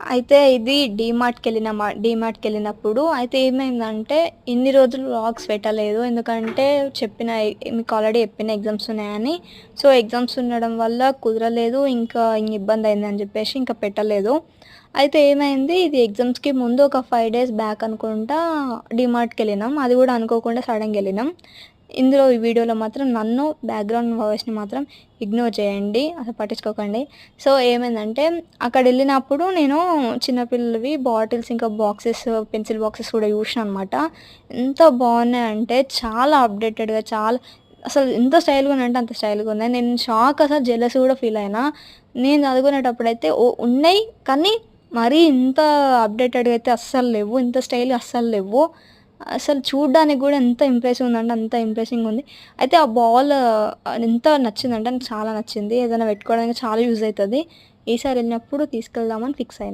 అయితే ఇది డీమార్ట్‌కెళ్ళినప్పుడు అయితే ఏమైందంటే, ఇన్ని రోజులు వ్లాగ్స్ పెట్టలేదు. ఎందుకంటే మీకు ఆల్రెడీ చెప్పిన ఎగ్జామ్స్ ఉన్నాయని. సో, ఎగ్జామ్స్ ఉండడం వల్ల కుదరలేదు. ఇంకా ఇబ్బందయిందని జెప్పేసి ఇంకా పెట్టలేదు. అయితే ఏమైంది, ఇది ఎగ్జామ్స్‌కి ముందు ఒక 5 డేస్ బ్యాక్ అనుకుంటా డీమార్ట్‌కెళ్ళినాం. అది గూడా అనుకోకుండా సడెన్‌గా ఎళ్ళినాం. ఈ వీడియోలో మాత్రం నన్ను బ్యాక్‌గ్రౌండ్ వాయిస్‌ని మాత్రం ఇగ్నోర్ చేయండి. అసలు పట్టించుకోకండి. సో, ఏమైందంటే అక్కడెళ్ళినప్పుడు నేను చిన్న పిల్లలవి బాటిల్స్, ఇంకా బాక్సెస్, పెన్సిల్ బాక్సెస్ కూడా చూషినా అనమాట. ఎంత బాగున్నాయంటే చాలా అప్‌డేటెడ్‌గా అసలు ఎంత స్టైల్‌గా ఉన్నాయంటే అంత స్టైల్‌గా ఉన్నాయి. నేను షాక్, అసలు జెలస్ కూడా ఫీల్ అయినా. నేను చదువుకునేటప్పుడైతే ఉన్నాయి, కానీ మరీ ఇంత అప్‌డేటెడ్‌గా అయితే అస్సలు లేవు. ఇంత స్టైల్‌గా అస్సలు లేవు. అసలు చూడ్డానికి గూడా ఎంత ఇంప్రెసివ్ ఉందంటే అంత ఇంప్రెసింగ్ ఉంది. అయితే ఆ బాల్ ఎంత నచ్చిందంటే నాకు చాలా నచ్చింది. ఏదైనా పెట్టుకోవడానికి చాలా యూజ్ అయితది. ఈసారి ఎళ్ళినప్పుడు తీసుకెళ్దామని ఫిక్స్ అయినా.